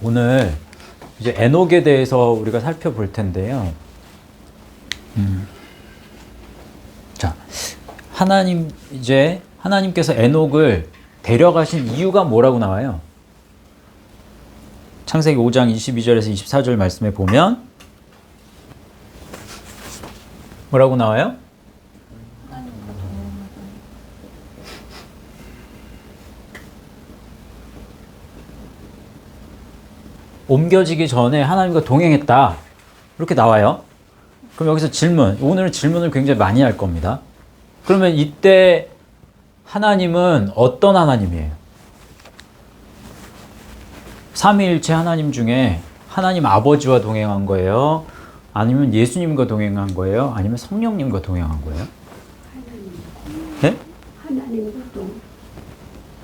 오늘 이제 에녹에 대해서 우리가 살펴볼 텐데요. 자, 하나님께서 에녹을 데려가신 이유가 뭐라고 나와요? 창세기 5장 22절에서 24절 말씀에 보면 뭐라고 나와요? 옮겨지기 전에 하나님과 동행했다. 이렇게 나와요. 그럼 여기서 질문. 오늘은 질문을 굉장히 많이 할 겁니다. 그러면 이때 하나님은 어떤 하나님이에요? 삼위일체 하나님 중에 하나님 아버지와 동행한 거예요? 아니면 예수님과 동행한 거예요? 아니면 성령님과 동행한 거예요? 네? 하나님과 동.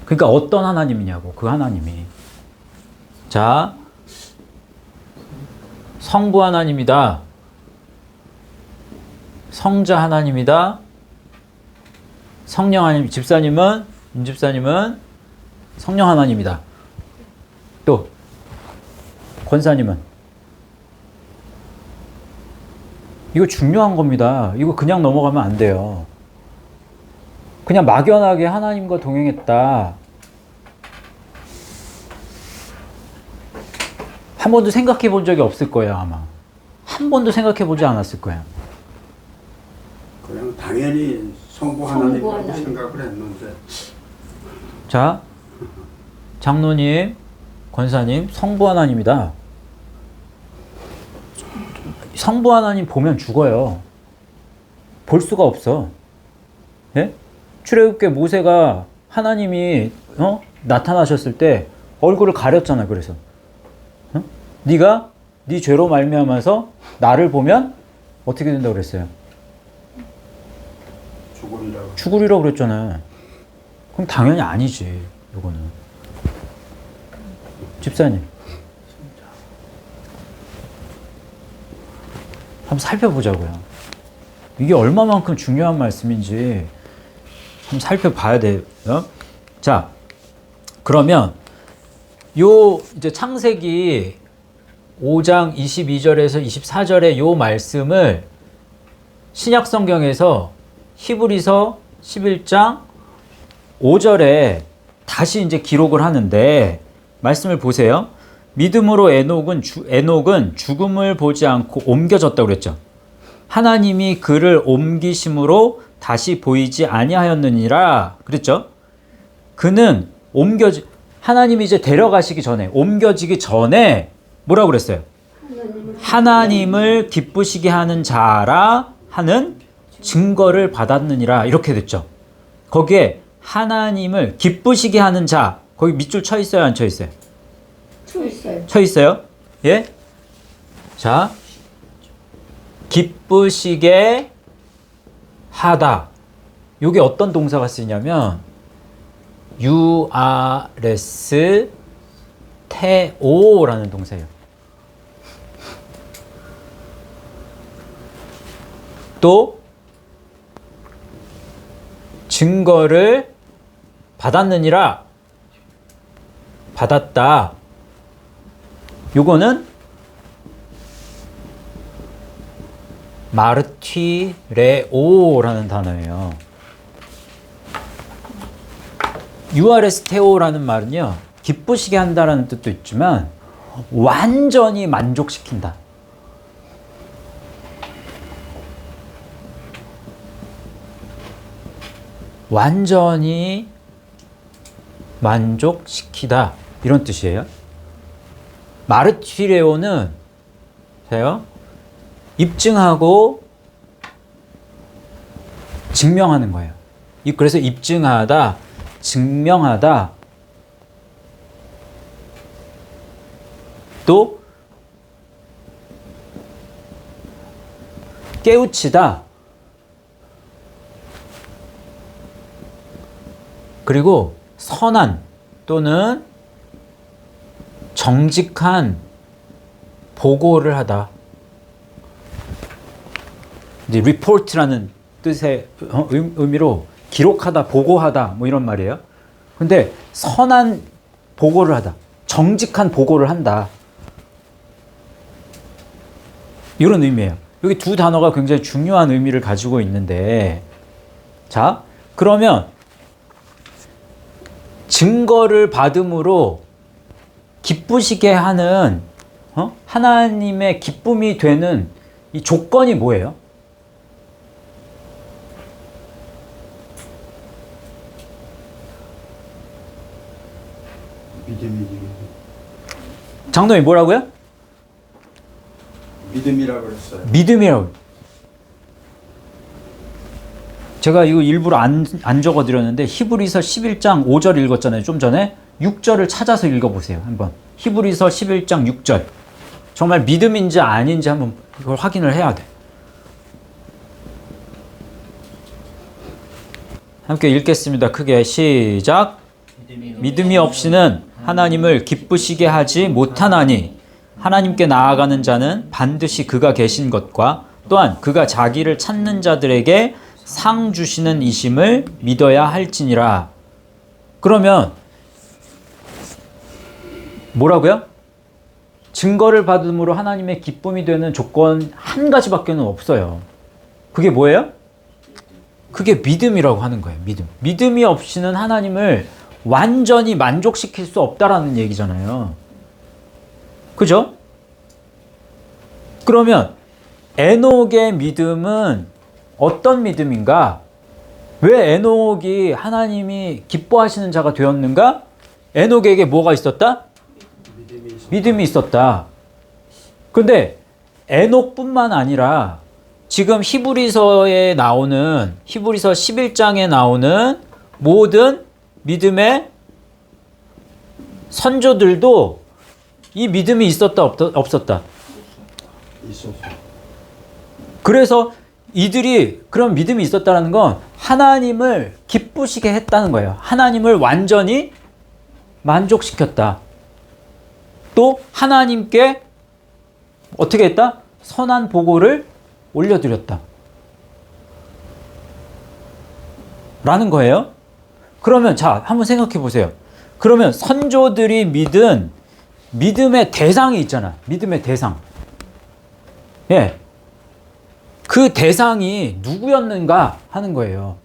그러니까 어떤 하나님이냐고, 그 하나님이. 자, 성부 하나님이다. 성자 하나님이다. 성령 하나님, 임집사님은 성령 하나님이다. 또, 권사님은? 이거 중요한 겁니다. 이거 그냥 넘어가면 안 돼요. 그냥 막연하게 하나님과 동행했다. 한 번도 생각해 본 적이 없을 거예요, 아마. 한 번도 생각해 보지 않았을 거예요. 그냥 당연히 성부 하나님이라고 생각을 했는데. 자, 장로님, 권사님, 성부 하나님이다. 성부 하나님 보면 죽어요. 볼 수가 없어. 예? 출애굽기 모세가 하나님이 나타나셨을 때 얼굴을 가렸잖아. 그래서 네가 네 죄로 말미암아서 나를 보면 어떻게 된다고 그랬어요? 죽으리라고 그랬잖아요. 그럼 당연히 아니지. 이거는 집사님 한번 살펴보자고요. 이게 얼마만큼 중요한 말씀인지 한번 살펴봐야 돼요. 자, 그러면 이제 창세기 5장 22절에서 24절의 요 말씀을 신약 성경에서 히브리서 11장 5절에 다시 이제 기록을 하는데 말씀을 보세요. 믿음으로 에녹은 죽음을 보지 않고 옮겨졌다고 그랬죠. 하나님이 그를 옮기심으로 다시 보이지 아니하였느니라 그랬죠. 그는 하나님이 이제 데려가시기 전에, 옮겨지기 전에 뭐라고 그랬어요? 하나님을 기쁘시게 하는 자라 하는 증거를 받았느니라 이렇게 됐죠. 거기에 하나님을 기쁘시게 하는 자, 거기 밑줄 쳐 있어요, 안 쳐 있어요? 쳐 있어요. 예? 자, 기쁘시게 하다. 이게 어떤 동사가 쓰이냐면 유아레스 테오라는 동사예요. 또 증거를 받았느니라. 받았다. 요거는 마르티레오라는 단어예요. 유아레스테오라는 말은요, 기쁘시게 한다라는 뜻도 있지만 완전히 만족시킨다. 완전히 만족시키다 이런 뜻이에요. 마르티레오는 입증하고 증명하는 거예요. 그래서 입증하다, 증명하다, 또 깨우치다, 그리고 선한 또는 정직한 보고를 하다. 이제 report라는 뜻의 의미로 기록하다, 보고하다 뭐 이런 말이에요. 근데 선한 보고를 하다, 정직한 보고를 한다. 이런 의미예요. 여기 두 단어가 굉장히 중요한 의미를 가지고 있는데, 자, 그러면 증거를 받음으로 기쁘시게 하는 하나님의 기쁨이 되는 이 조건이 뭐예요? 믿음이지. 장로님 뭐라고요? 믿음이라고 그랬어요. 믿음이라고. 제가 이거 일부러 안 적어드렸는데 히브리서 11장 5절 읽었잖아요. 좀 전에 6절을 찾아서 읽어보세요. 한번. 히브리서 11장 6절. 정말 믿음인지 아닌지 한번 이걸 확인을 해야 돼. 함께 읽겠습니다. 크게 시작. 믿음이 없이는 하나님을 기쁘시게 하지 못하나니 하나님께 나아가는 자는 반드시 그가 계신 것과 또한 그가 자기를 찾는 자들에게 상 주시는 이심을 믿어야 할지니라. 그러면 뭐라고요? 증거를 받음으로 하나님의 기쁨이 되는 조건 한 가지밖에는 없어요. 그게 뭐예요? 그게 믿음이라고 하는 거예요. 믿음. 믿음이 없이는 하나님을 완전히 만족시킬 수 없다라는 얘기잖아요. 그죠? 그러면 에녹의 믿음은 어떤 믿음인가? 왜 에녹이 하나님이 기뻐하시는 자가 되었는가? 에녹에게 뭐가 있었다? 믿음이 있었다. 근데 에녹뿐만 아니라 지금 히브리서에 나오는 히브리서 11장에 나오는 모든 믿음의 선조들도 이 믿음이 있었다 없었다? 있었어. 그래서 이들이 그런 믿음이 있었다는 건 하나님을 기쁘시게 했다는 거예요. 하나님을 완전히 만족시켰다. 또 하나님께 어떻게 했다? 선한 보고를 올려드렸다. 라는 거예요. 그러면 자, 한번 생각해 보세요. 그러면 선조들이 믿은 믿음의 대상이 있잖아. 믿음의 대상. 예. 그 대상이 누구였는가 하는 거예요.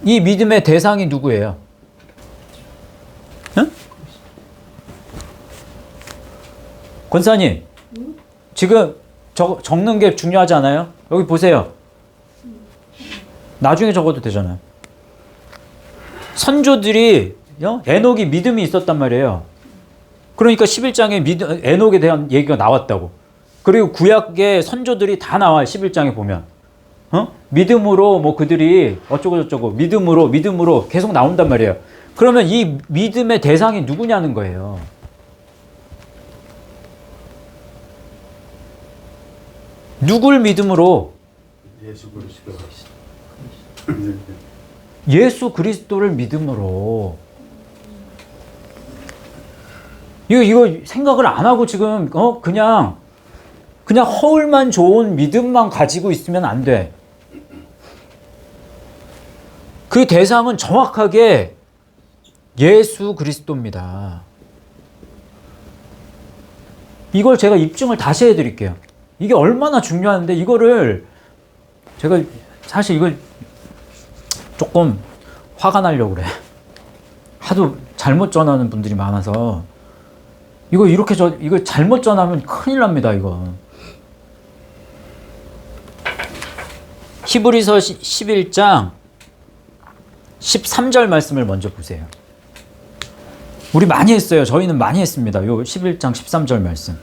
이 믿음의 대상이 누구예요? 응? 권사님, 지금 적는 게 중요하지 않아요? 여기 보세요. 나중에 적어도 되잖아요. 선조들이 에녹이 믿음이 있었단 말이에요. 그러니까 11장에 에녹에 대한 얘기가 나왔다고. 그리고 구약의 선조들이 다 나와요. 11장에 보면. 믿음으로 뭐 그들이 어쩌고저쩌고 믿음으로 계속 나온단 말이에요. 그러면 이 믿음의 대상이 누구냐는 거예요. 누굴 믿음으로? 예수 그리스도. 예수 그리스도를 믿음으로. 이거 생각을 안 하고 지금 그냥 허울만 좋은 믿음만 가지고 있으면 안 돼. 그 대상은 정확하게 예수 그리스도입니다. 이걸 제가 입증을 다시 해드릴게요. 이게 얼마나 중요한데 이거를 제가 사실 이걸 조금 화가 나려고 그래. 하도 잘못 전하는 분들이 많아서 이거 잘못 전하면 큰일 납니다. 이거. 히브리서 11장 13절 말씀을 먼저 보세요. 우리 많이 했어요. 저희는 많이 했습니다. 요 11장 13절 말씀.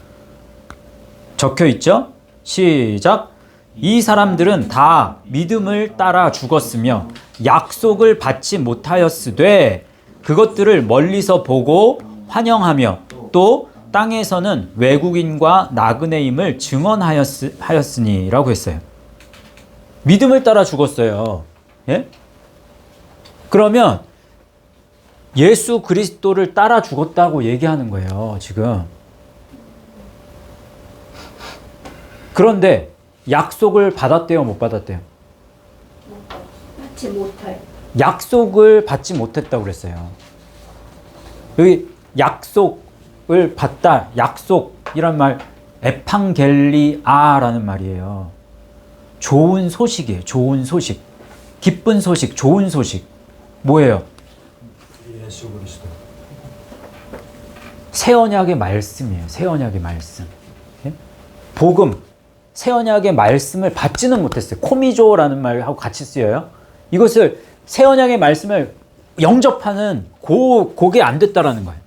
적혀 있죠? 시작. 이 사람들은 다 믿음을 따라 죽었으며 약속을 받지 못하였으되 그것들을 멀리서 보고 환영하며 또 땅에서는 외국인과 나그네임을 증언하였으니 라고 했어요. 믿음을 따라 죽었어요. 예? 그러면 예수 그리스도를 따라 죽었다고 얘기하는 거예요, 지금. 그런데 약속을 받았대요, 못 받았대요? 받지 못할. 약속을 받지 못했다고 그랬어요. 여기 약속을 받다, 약속이란 말 에판겔리아라는 말이에요. 좋은 소식이에요. 좋은 소식. 기쁜 소식, 좋은 소식. 뭐예요? 예수 그리스도. 새 언약의 말씀이에요. 새 언약의 말씀. 예? 복음, 새 언약의 말씀을 받지는 못했어요. 코미조라는 말하고 같이 쓰여요. 이것을 새 언약의 말씀을 영접하는 그게 안 됐다라는 거예요.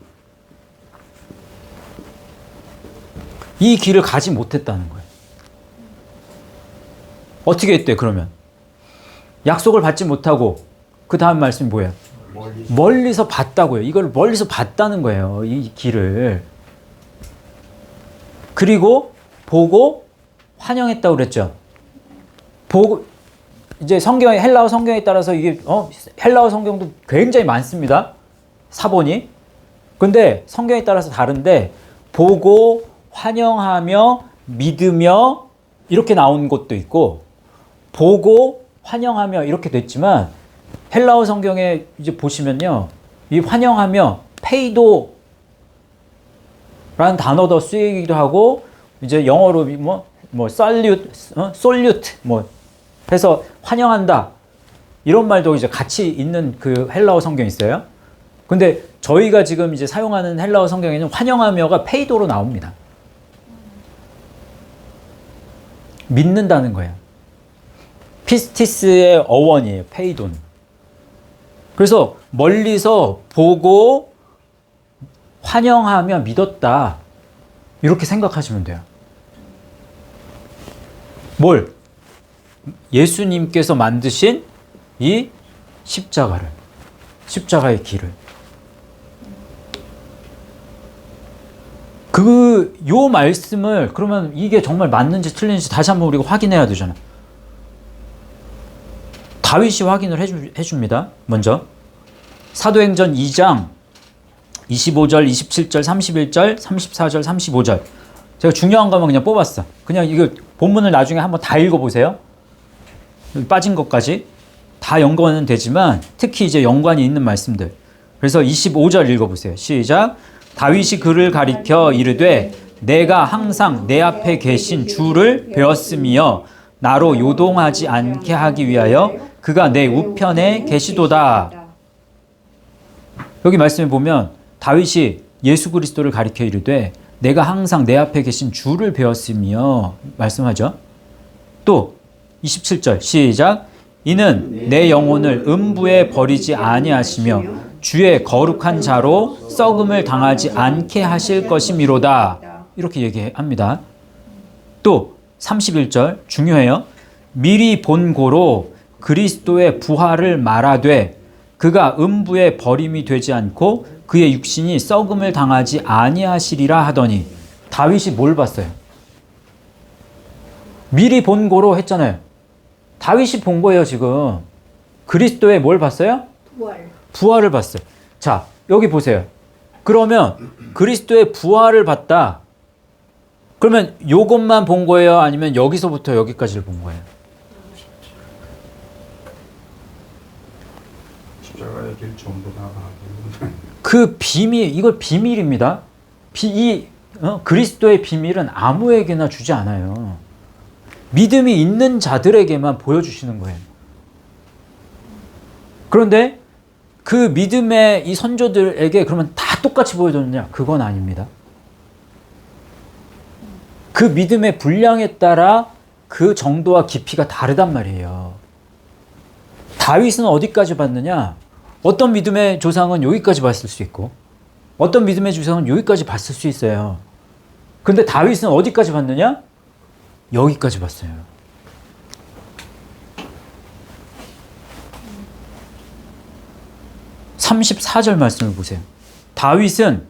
이 길을 가지 못했다는 거예요. 어떻게 했대 그러면? 약속을 받지 못하고 그 다음 말씀이 뭐예요? 멀리서 봤다고요. 이걸 멀리서 봤다는 거예요. 이 길을. 그리고 보고 환영했다고 그랬죠. 보고 이제 성경에 헬라어 성경에 따라서 이게 헬라어 성경도 굉장히 많습니다. 사본이. 근데 성경에 따라서 다른데 보고 환영하며 믿으며 이렇게 나온 것도 있고 보고 환영하며 이렇게 됐지만 헬라어 성경에 이제 보시면요. 이 환영하며 페이도라는 단어도 쓰이기도 하고 이제 영어로 솔루트 해서 환영한다. 이런 말도 이제 같이 있는 그 헬라어 성경이 있어요. 근데 저희가 지금 이제 사용하는 헬라어 성경에는 환영하며가 페이도로 나옵니다. 믿는다는 거예요. 피스티스의 어원이에요. 페이돈. 그래서 멀리서 보고 환영하며 믿었다. 이렇게 생각하시면 돼요. 뭘? 예수님께서 만드신 이 십자가의 길을. 요 말씀을 그러면 이게 정말 맞는지 틀린지 다시 한번 우리가 확인해야 되잖아요. 다윗이 확인을 해줍니다. 먼저 사도행전 2장 25절, 27절, 31절, 34절, 35절. 제가 중요한 것만 그냥 뽑았어. 그냥 이거 본문을 나중에 한번 다 읽어보세요. 빠진 것까지 다 연관은 되지만 특히 이제 연관이 있는 말씀들. 그래서 25절 읽어보세요. 시작. 다윗이 그를 가리켜 이르되 내가 항상 내 앞에 계신 주를 배웠으며 나로 요동하지 않게 하기 위하여 그가 내 우편에 계시도다. 여기 말씀에 보면 다윗이 예수 그리스도를 가리켜 이르되 내가 항상 내 앞에 계신 주를 배웠으며 말씀하죠. 또 27절 시작. 이는 내 영혼을 음부에 버리지 아니하시며 주의 거룩한 자로 썩음을 당하지 않게 하실 것이미로다. 이렇게 얘기합니다. 또 31절 중요해요. 미리 본고로 그리스도의 부활을 말하되 그가 음부에 버림이 되지 않고 그의 육신이 썩음을 당하지 아니하시리라 하더니 다윗이 뭘 봤어요? 미리 본고로 했잖아요. 다윗이 본 거예요 지금. 그리스도의 뭘 봤어요? 부활을 봤어요. 자 여기 보세요. 그러면 그리스도의 부활을 봤다. 그러면 요것만 본 거예요? 아니면 여기서부터 여기까지를 본 거예요? 십자가의 길 전부 다 그 비밀, 이걸 비밀입니다. 그리스도의 비밀은 아무에게나 주지 않아요. 믿음이 있는 자들에게만 보여주시는 거예요. 그런데 그 믿음의 이 선조들에게 그러면 다 똑같이 보여줬느냐? 그건 아닙니다. 그 믿음의 분량에 따라 그 정도와 깊이가 다르단 말이에요. 다윗은 어디까지 봤느냐? 어떤 믿음의 조상은 여기까지 봤을 수 있고 어떤 믿음의 조상은 여기까지 봤을 수 있어요. 근데 다윗은 어디까지 봤느냐? 여기까지 봤어요. (34절) 말씀을 보세요. 다윗은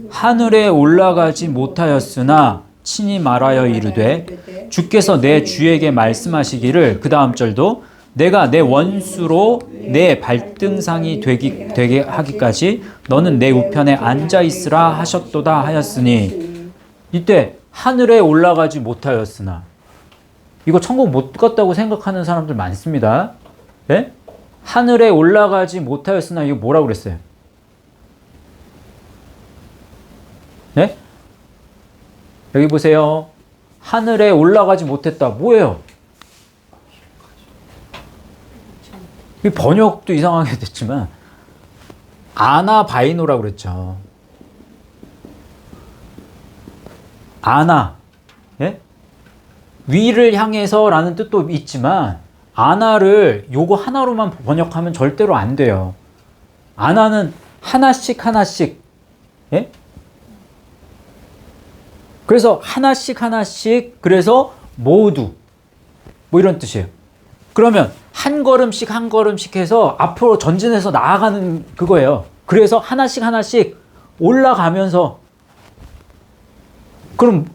하늘에 올라가지 못하였으나 친히 말하여 이르되 주께서 내 주에게 말씀하시기를 그 다음 절도 내가 내 원수로 내 발등상이 되게 하기까지 너는 내 우편에 앉아있으라 하셨도다 하였으니 이때 하늘에 올라가지 못하였으나 이거 천국 못 갔다고 생각하는 사람들 많습니다. 네? 하늘에 올라가지 못하였으나 이거 뭐라고 그랬어요? 네? 여기 보세요. 하늘에 올라가지 못했다. 뭐예요? 이 번역도 이상하게 됐지만 아나바이노라고 그랬죠. 아나, 예? 위를 향해서라는 뜻도 있지만 아나를 요거 하나로만 번역하면 절대로 안 돼요. 아나는 하나씩 하나씩, 예? 그래서 하나씩 그래서 모두 뭐 이런 뜻이에요. 그러면 한 걸음씩 한 걸음씩 해서 앞으로 전진해서 나아가는 그거예요. 그래서 하나씩 올라가면서 그럼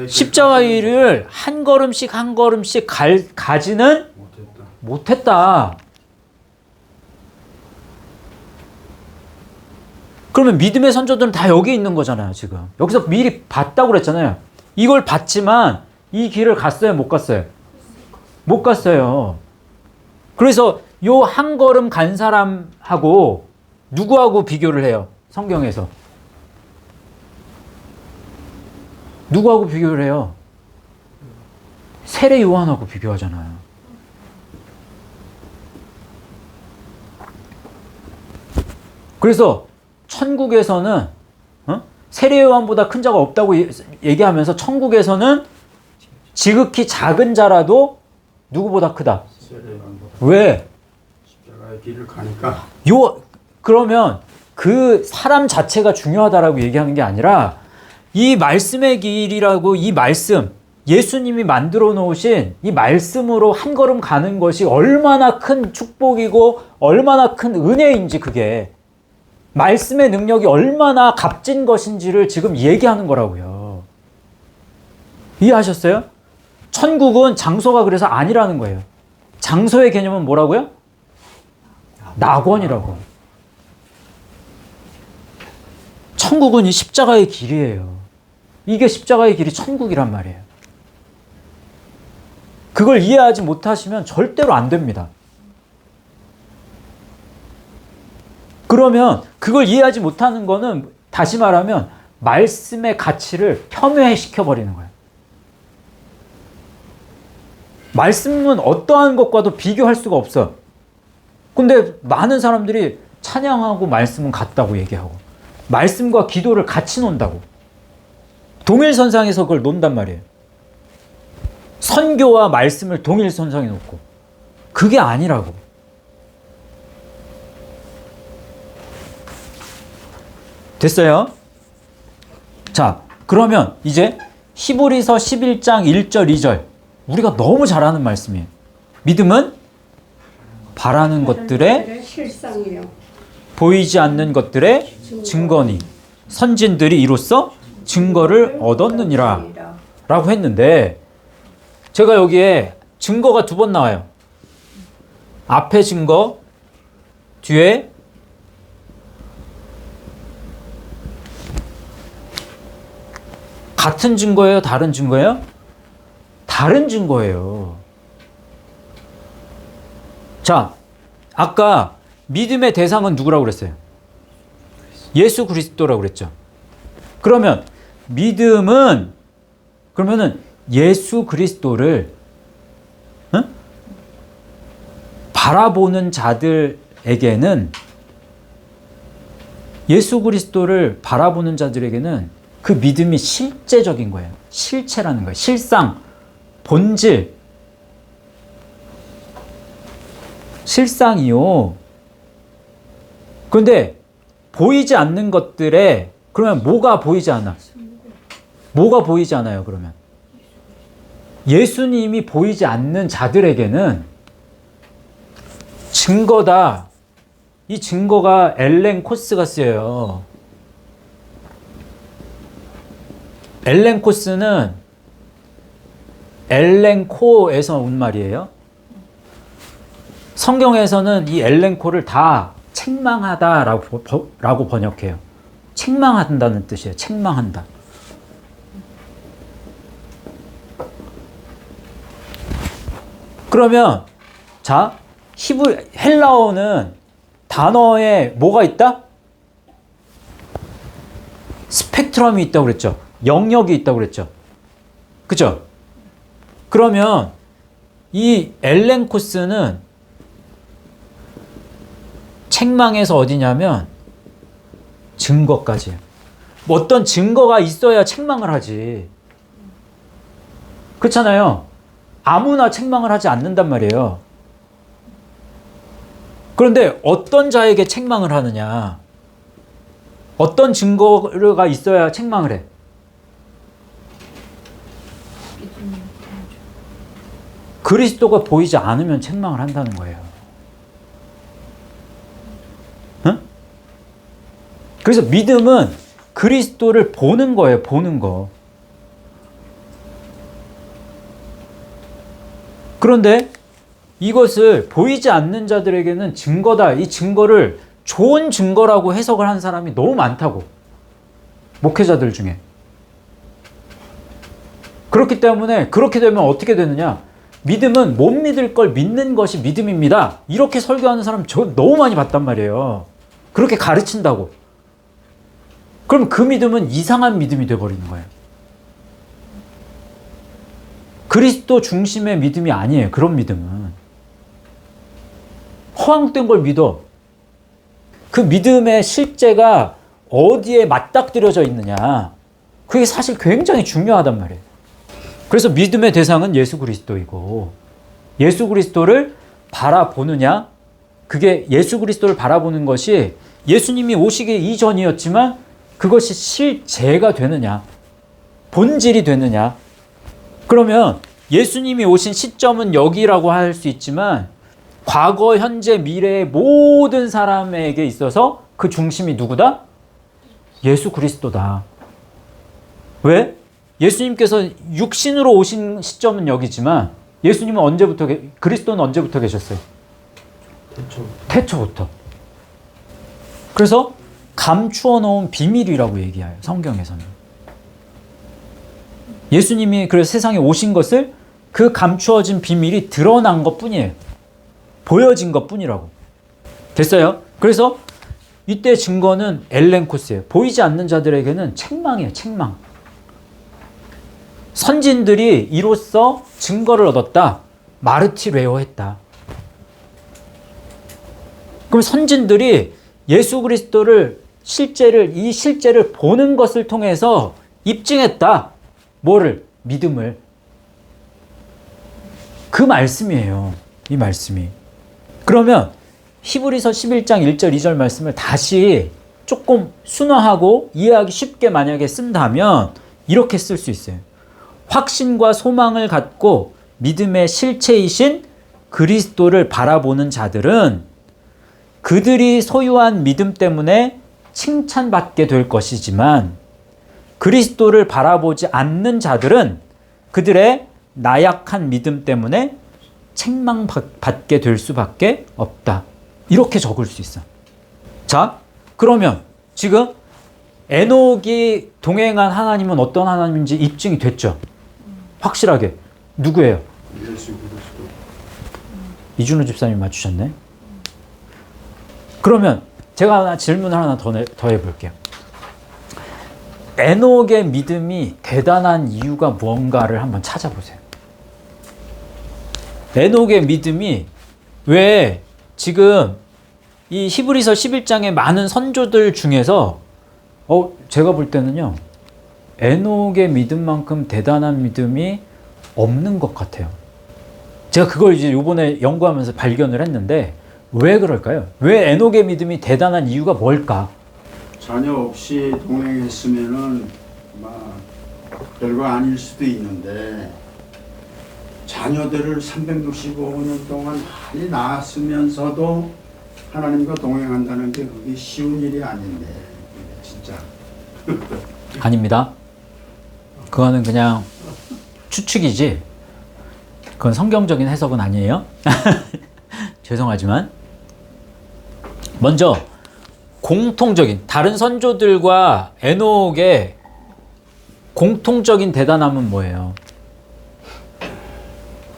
십자가의 길을 한 걸음씩 한 걸음씩 가지는 못했다. 그러면 믿음의 선조들은 다 여기 있는 거잖아요, 지금. 여기서 미리 봤다고 그랬잖아요. 이걸 봤지만 이 길을 갔어요, 못 갔어요? 못 갔어요. 그래서 요 한 걸음 간 사람하고 누구하고 비교를 해요? 성경에서. 누구하고 비교를 해요? 세례 요한하고 비교하잖아요. 그래서 천국에서는 세례 요한보다 큰 자가 없다고 얘기하면서 천국에서는 지극히 작은 자라도 누구보다 크다. 왜? 십자가의 길을 가니까. 그러면 그 사람 자체가 중요하다라고 얘기하는 게 아니라 이 말씀의 길이라고 이 말씀, 예수님이 만들어 놓으신 이 말씀으로 한 걸음 가는 것이 얼마나 큰 축복이고 얼마나 큰 은혜인지, 그게 말씀의 능력이 얼마나 값진 것인지를 지금 얘기하는 거라고요. 이해하셨어요? 천국은 장소가 그래서 아니라는 거예요. 장소의 개념은 뭐라고요? 낙원이라고. 천국은 이 십자가의 길이에요. 이게 십자가의 길이 천국이란 말이에요. 그걸 이해하지 못하시면 절대로 안 됩니다. 그러면 그걸 이해하지 못하는 거는 다시 말하면 말씀의 가치를 폄훼시켜버리는 거예요. 말씀은 어떠한 것과도 비교할 수가 없어. 근데 많은 사람들이 찬양하고 말씀은 같다고 얘기하고 말씀과 기도를 같이 논다고. 동일선상에서 그걸 논단 말이에요. 선교와 말씀을 동일선상에 놓고. 그게 아니라고. 됐어요? 자, 그러면 이제 히브리서 11장 1절 2절 우리가 너무 잘 아는 말씀이에요. 믿음은 바라는 것들의 실상이요. 보이지 않는 것들의 증거니 선진들이 이로써 증거를 얻었느니라 라고 했는데, 제가 여기에 증거가 두 번 나와요. 앞에 증거, 뒤에 같은 증거예요? 다른 증거예요? 다른 증거예요. 자, 아까 믿음의 대상은 누구라고 그랬어요? 예수 그리스도라고 그랬죠. 그러면 믿음은 그러면은 예수 그리스도를 바라보는 자들에게는 예수 그리스도를 바라보는 자들에게는 그 믿음이 실제적인 거예요. 실체라는 거예요. 실상, 본질. 실상이요. 그런데 보이지 않는 것들에 그러면 뭐가 보이지 않아? 뭐가 보이지 않아요, 그러면? 예수님이 보이지 않는 자들에게는 증거다. 이 증거가 엘렌 코스가 쓰여요. 엘렌 코스는 엘렌코에서 온 말이에요. 성경에서는 이 엘렌코를 다 책망하다라고 번역해요. 책망한다는 뜻이에요. 책망한다. 그러면 자, 헬라어는 단어에 뭐가 있다? 스펙트럼이 있다고 그랬죠. 영역이 있다고 그랬죠. 그죠? 그러면 이 엘렌코스는 책망에서 어디냐면 증거까지. 뭐 어떤 증거가 있어야 책망을 하지. 그렇잖아요. 아무나 책망을 하지 않는단 말이에요. 그런데 어떤 자에게 책망을 하느냐? 어떤 증거가 있어야 책망을 해? 그리스도가 보이지 않으면 책망을 한다는 거예요. 응? 그래서 믿음은 그리스도를 보는 거예요. 보는 거. 그런데 이것을 보이지 않는 자들에게는 증거다. 이 증거를 좋은 증거라고 해석을 한 사람이 너무 많다고. 목회자들 중에. 그렇기 때문에 그렇게 되면 어떻게 되느냐? 믿음은 못 믿을 걸 믿는 것이 믿음입니다. 이렇게 설교하는 사람 저 너무 많이 봤단 말이에요. 그렇게 가르친다고. 그럼 그 믿음은 이상한 믿음이 돼버리는 거예요. 그리스도 중심의 믿음이 아니에요. 그런 믿음은. 허황된 걸 믿어. 그 믿음의 실제가 어디에 맞닥뜨려져 있느냐. 그게 사실 굉장히 중요하단 말이에요. 그래서 믿음의 대상은 예수 그리스도이고 예수 그리스도를 바라보느냐. 그게 예수 그리스도를 바라보는 것이 예수님이 오시기 이전이었지만 그것이 실제가 되느냐. 본질이 되느냐. 그러면 예수님이 오신 시점은 여기라고 할 수 있지만 과거, 현재, 미래의 모든 사람에게 있어서 그 중심이 누구다? 예수 그리스도다. 왜? 예수님께서 육신으로 오신 시점은 여기지만 예수님은 언제부터, 그리스도는 언제부터 계셨어요? 태초부터. 그래서 감추어 놓은 비밀이라고 얘기해요. 성경에서는. 예수님이 그래서 세상에 오신 것을 그 감추어진 비밀이 드러난 것 뿐이에요. 보여진 것 뿐이라고. 됐어요? 그래서 이때 증거는 엘렌코스예요. 보이지 않는 자들에게는 책망이에요. 책망. 선진들이 이로써 증거를 얻었다. 마르티레오 했다. 그럼 선진들이 예수 그리스도를 이 실제를 보는 것을 통해서 입증했다. 뭐를? 믿음을. 그 말씀이에요. 이 말씀이. 그러면 히브리서 11장 1절 2절 말씀을 다시 조금 순화하고 이해하기 쉽게 만약에 쓴다면 이렇게 쓸 수 있어요. 확신과 소망을 갖고 믿음의 실체이신 그리스도를 바라보는 자들은 그들이 소유한 믿음 때문에 칭찬받게 될 것이지만 그리스도를 바라보지 않는 자들은 그들의 나약한 믿음 때문에 책망받게 될 수밖에 없다. 이렇게 적을 수 있어. 자, 그러면 지금 에녹이 동행한 하나님은 어떤 하나님인지 입증이 됐죠. 확실하게. 누구예요? 예수 그리스도. 이준호 집사님 맞추셨네. 그러면 제가 질문을 하나 더 해볼게요. 에녹의 믿음이 대단한 이유가 무언가를 한번 찾아보세요. 에녹의 믿음이 왜 지금 이 히브리서 11장의 많은 선조들 중에서 제가 볼 때는요. 에녹의 믿음만큼 대단한 믿음이 없는 것 같아요. 제가 그걸 이제 요번에 연구하면서 발견을 했는데 왜 그럴까요? 왜 에녹의 믿음이 대단한 이유가 뭘까? 자녀 없이 동행했으면은 별거 아닐 수도 있는데 자녀들을 365년 동안 많이 낳았으면서도 하나님과 동행한다는 게 그게 쉬운 일이 아닌데 진짜. 아닙니다. 그거는 그냥 추측이지. 그건 성경적인 해석은 아니에요. 죄송하지만 먼저 공통적인 다른 선조들과 에녹의 공통적인 대단함은 뭐예요?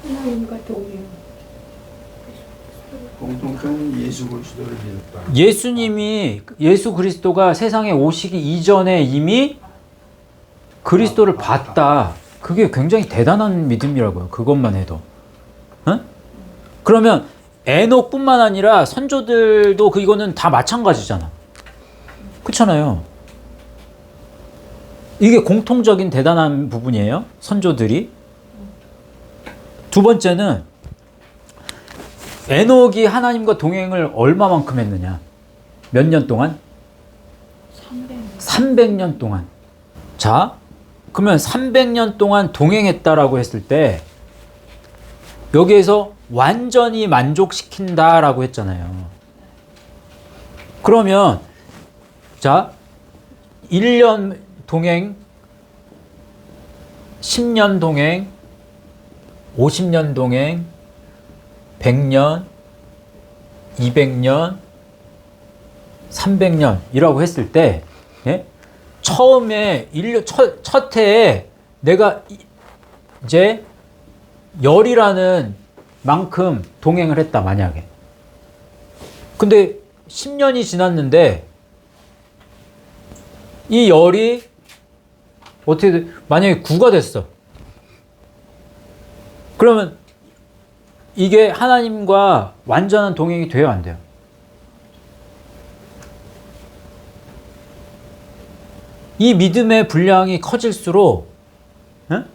하나님과 동행. 공통점은 예수 그리스도를 믿었다. 예수 그리스도가 세상에 오시기 이전에 이미 그리스도를 봤다. 그게 굉장히 대단한 믿음이라고요. 그것만 해도. 응? 그러면 에녹뿐만 아니라 선조들도 이거는 다 마찬가지잖아. 그렇잖아요. 이게 공통적인 대단한 부분이에요. 선조들이. 두 번째는 에녹이 하나님과 동행을 얼마만큼 했느냐? 몇 년 동안? 300년 동안. 자, 그러면 300년 동안 동행했다라고 했을 때 여기에서 완전히 만족시킨다라고 했잖아요. 그러면 자, 1년 동행, 10년 동행, 50년 동행, 100년, 200년, 300년이라고 했을 때, 예? 처음에 첫 해에 내가 이제 열이라는 만큼 동행을 했다, 만약에. 근데 10년이 지났는데 이 열이 어떻게 만약에 9가 됐어. 그러면 이게 하나님과 완전한 동행이 돼요, 안 돼요? 이 믿음의 분량이 커질수록, 응?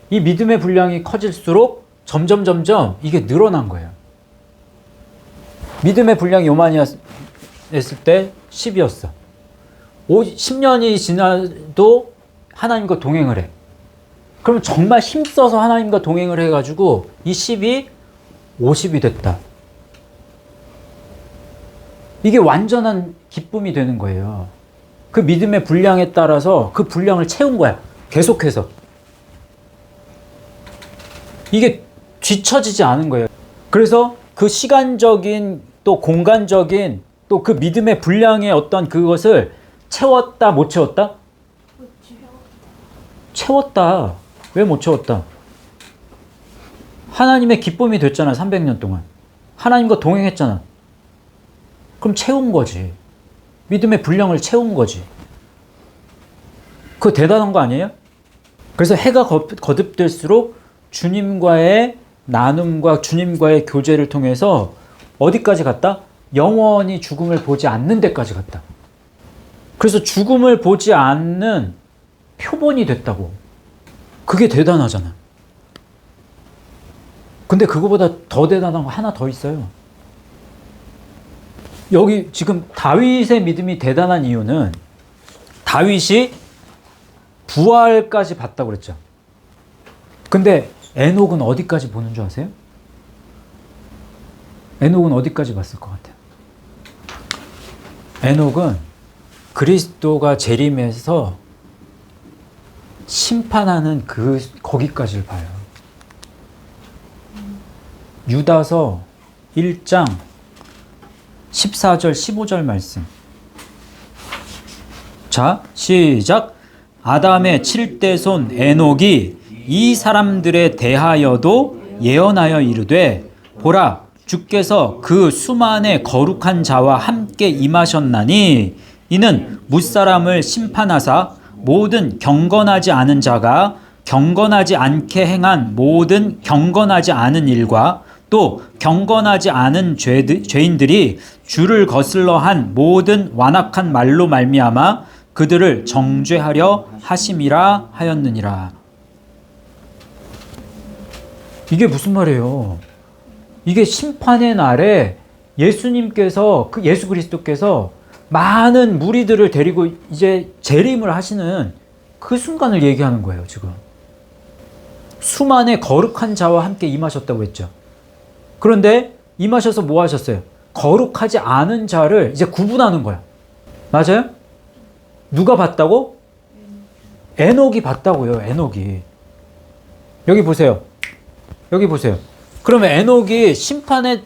이 믿음의 분량이 커질수록 점점 이게 늘어난 거예요. 믿음의 분량이 요만이었을 때 10이었어. 10년이 지나도 하나님과 동행을 해. 그러면 정말 힘써서 하나님과 동행을 해가지고 이 10이 50이 됐다. 이게 완전한 기쁨이 되는 거예요. 그 믿음의 분량에 따라서 그 분량을 채운 거야. 계속해서. 이게 뒤처지지 않은 거예요. 그래서 그 시간적인 또 공간적인 또 그 믿음의 분량의 어떤 그것을 채웠다, 못 채웠다? 채웠다. 왜 못 채웠다? 하나님의 기쁨이 됐잖아, 300년 동안. 하나님과 동행했잖아. 그럼 채운 거지. 믿음의 분량을 채운 거지. 그거 대단한 거 아니에요? 그래서 해가 거듭될수록 주님과의 나눔과 주님과의 교제를 통해서 어디까지 갔다? 영원히 죽음을 보지 않는 데까지 갔다. 그래서 죽음을 보지 않는 표본이 됐다고. 그게 대단하잖아. 근데 그거보다 더 대단한 거 하나 더 있어요. 여기 지금 다윗의 믿음이 대단한 이유는 다윗이 부활까지 봤다고 그랬죠. 근데 에녹은 어디까지 보는 줄 아세요? 에녹은 어디까지 봤을 것 같아요? 에녹은 그리스도가 재림해서 심판하는 거기까지를 봐요. 유다서 1장 14절 15절 말씀. 자, 시작. 아담의 7대 손 에녹이 이 사람들에 대하여도 예언하여 이르되 보라 주께서 그 수만의 거룩한 자와 함께 임하셨나니 이는 뭇사람을 심판하사 모든 경건하지 않은 자가 경건하지 않게 행한 모든 경건하지 않은 일과 또 경건하지 않은 죄인들이 주를 거슬러 한 모든 완악한 말로 말미암아 그들을 정죄하려 하심이라 하였느니라. 이게 무슨 말이에요? 이게 심판의 날에 예수님께서 예수 그리스도께서 많은 무리들을 데리고 이제 재림을 하시는 그 순간을 얘기하는 거예요, 지금. 수만의 거룩한 자와 함께 임하셨다고 했죠. 그런데 임하셔서 뭐 하셨어요? 거룩하지 않은 자를 이제 구분하는 거야. 맞아요? 누가 봤다고? 에녹이 봤다고요, 에녹이. 여기 보세요. 여기 보세요. 그러면 에녹이 심판의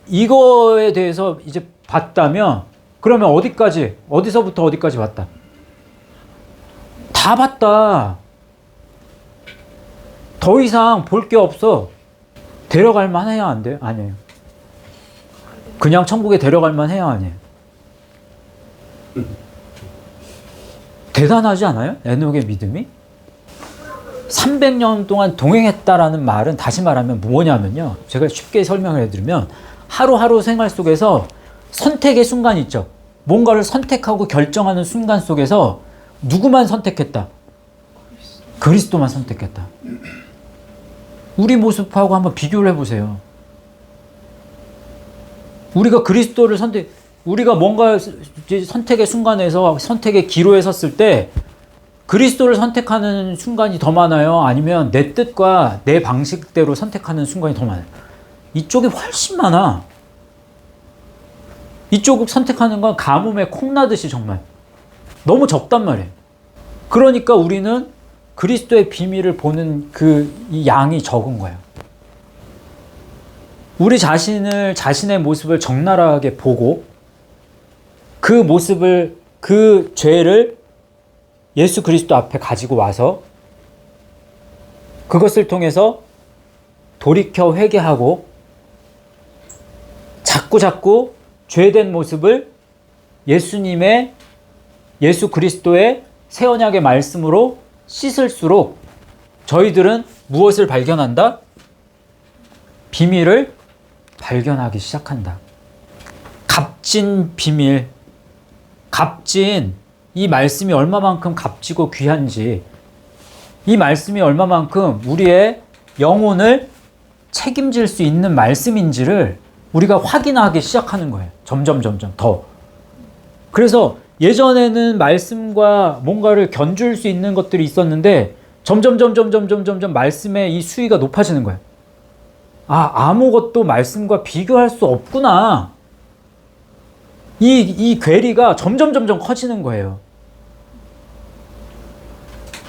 이거에 대해서 이제 봤다면 그러면 어디서부터 어디까지 봤다? 다 봤다. 더 이상 볼 게 없어. 데려갈 만해야 안 돼요? 아니에요. 그냥 천국에 데려갈 만해요, 아니에요? 대단하지 않아요? 에녹의 믿음이? 300년 동안 동행했다라는 말은 다시 말하면 뭐냐면요. 제가 쉽게 설명을 해드리면 하루하루 생활 속에서 선택의 순간이 있죠. 뭔가를 선택하고 결정하는 순간 속에서 누구만 선택했다? 그리스도만 선택했다. 우리 모습하고 한번 비교를 해보세요. 우리가 그리스도를 우리가 뭔가 선택의 순간에서 선택의 기로에 섰을 때 그리스도를 선택하는 순간이 더 많아요? 아니면 내 뜻과 내 방식대로 선택하는 순간이 더 많아요? 이쪽이 훨씬 많아. 이쪽을 선택하는 건 가뭄에 콩나듯이 정말 너무 적단 말이에요. 그러니까 우리는 그리스도의 비밀을 보는 이 양이 적은 거예요. 우리 자신의 모습을 적나라하게 보고 그 모습을, 그 죄를 예수 그리스도 앞에 가지고 와서 그것을 통해서 돌이켜 회개하고 자꾸 죄된 모습을 예수 그리스도의 새 언약의 말씀으로 씻을수록 저희들은 무엇을 발견한다? 비밀을 발견하기 시작한다. 값진 비밀, 값진 이 말씀이 얼마만큼 값지고 귀한지, 이 말씀이 얼마만큼 우리의 영혼을 책임질 수 있는 말씀인지를 우리가 확인하기 시작하는 거예요. 점점 더. 그래서 예전에는 말씀과 뭔가를 견줄 수 있는 것들이 있었는데 점점 말씀의 이 수위가 높아지는 거예요. 아무것도 말씀과 비교할 수 없구나. 이 괴리가 점점 커지는 거예요.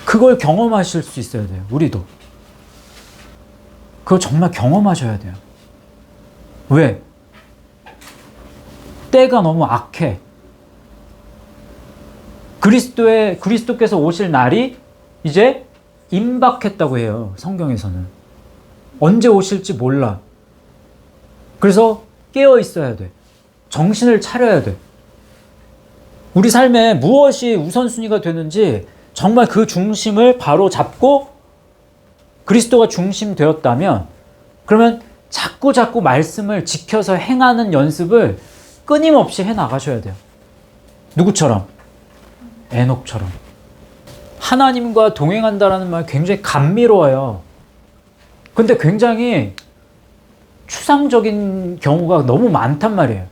그걸 경험하실 수 있어야 돼요. 우리도. 그걸 정말 경험하셔야 돼요. 왜? 때가 너무 악해. 그리스도께서 오실 날이 이제 임박했다고 해요. 성경에서는. 언제 오실지 몰라. 그래서 깨어 있어야 돼. 정신을 차려야 돼. 우리 삶에 무엇이 우선순위가 되는지 정말 그 중심을 바로 잡고 그리스도가 중심 되었다면, 그러면 자꾸 말씀을 지켜서 행하는 연습을 끊임없이 해 나가셔야 돼요. 누구처럼? 에녹처럼. 하나님과 동행한다라는 말 굉장히 감미로워요. 근데 굉장히 추상적인 경우가 너무 많단 말이에요.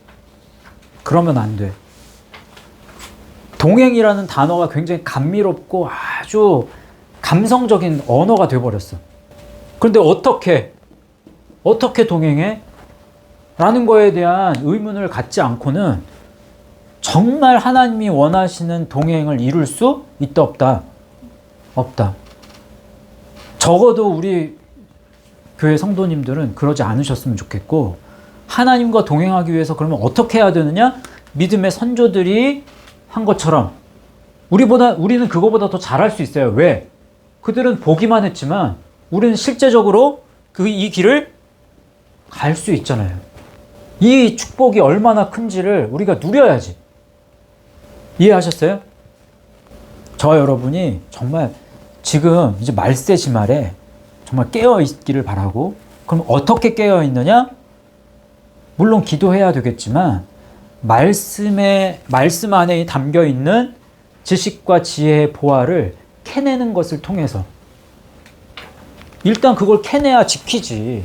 그러면 안 돼. 동행이라는 단어가 굉장히 감미롭고 아주 감성적인 언어가 돼버렸어. 그런데 어떻게 동행해? 라는 거에 대한 의문을 갖지 않고는 정말 하나님이 원하시는 동행을 이룰 수 있다 없다? 없다. 적어도 우리 교회 성도님들은 그러지 않으셨으면 좋겠고, 하나님과 동행하기 위해서 그러면 어떻게 해야 되느냐? 믿음의 선조들이 한 것처럼 우리는 그거보다 더 잘할 수 있어요. 왜? 그들은 보기만 했지만 우리는 실제적으로 이 길을 갈 수 있잖아요. 이 축복이 얼마나 큰지를 우리가 누려야지. 이해하셨어요? 저와 여러분이 정말 지금 이제 말세지 말에 정말 깨어 있기를 바라고, 그럼 어떻게 깨어 있느냐? 물론 기도해야 되겠지만 말씀 안에 담겨 있는 지식과 지혜의 보화를 캐내는 것을 통해서, 일단 그걸 캐내야 지키지.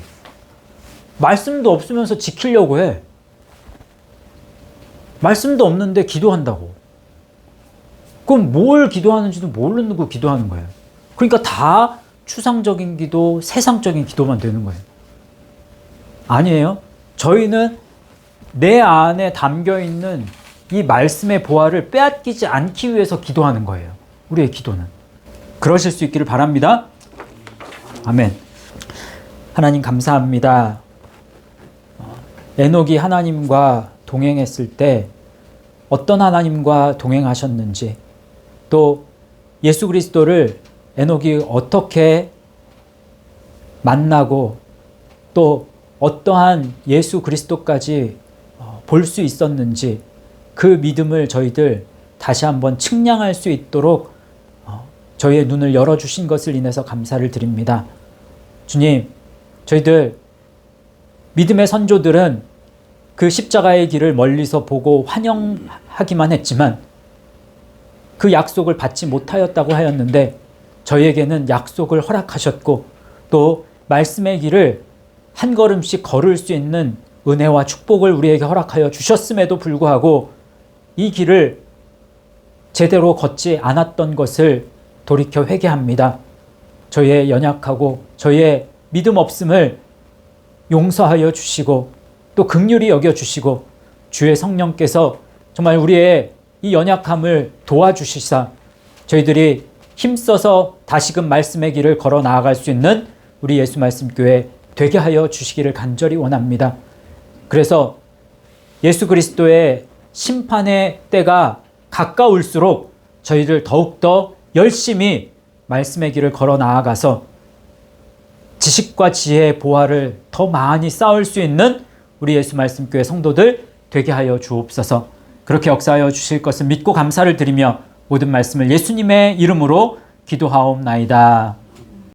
말씀도 없으면서 지키려고 해. 말씀도 없는데 기도한다고. 그럼 뭘 기도하는지도 모르고 기도하는 거예요. 그러니까 다 추상적인 기도, 세상적인 기도만 되는 거예요. 아니에요. 저희는 내 안에 담겨있는 이 말씀의 보화를 빼앗기지 않기 위해서 기도하는 거예요. 우리의 기도는. 그러실 수 있기를 바랍니다. 아멘. 하나님 감사합니다. 에녹이 하나님과 동행했을 때 어떤 하나님과 동행하셨는지, 또 예수 그리스도를 에녹이 어떻게 만나고 또 어떠한 예수 그리스도까지 볼 수 있었는지 그 믿음을 저희들 다시 한번 측량할 수 있도록 저희의 눈을 열어주신 것을 인해서 감사를 드립니다. 주님, 저희들 믿음의 선조들은 그 십자가의 길을 멀리서 보고 환영하기만 했지만 그 약속을 받지 못하였다고 하였는데 저희에게는 약속을 허락하셨고 또 말씀의 길을 한 걸음씩 걸을 수 있는 은혜와 축복을 우리에게 허락하여 주셨음에도 불구하고 이 길을 제대로 걷지 않았던 것을 돌이켜 회개합니다. 저희의 연약하고 저희의 믿음 없음을 용서하여 주시고 또 긍휼히 여겨주시고 주의 성령께서 정말 우리의 이 연약함을 도와주시사 저희들이 힘써서 다시금 말씀의 길을 걸어 나아갈 수 있는 우리 예수 말씀교회 되게 하여 주시기를 간절히 원합니다. 그래서 예수 그리스도의 심판의 때가 가까울수록 저희들 더욱더 열심히 말씀의 길을 걸어 나아가서 지식과 지혜의 보화를 더 많이 쌓을 수 있는 우리 예수 말씀교회 성도들 되게 하여 주옵소서. 그렇게 역사하여 주실 것을 믿고 감사를 드리며 모든 말씀을 예수님의 이름으로 기도하옵나이다.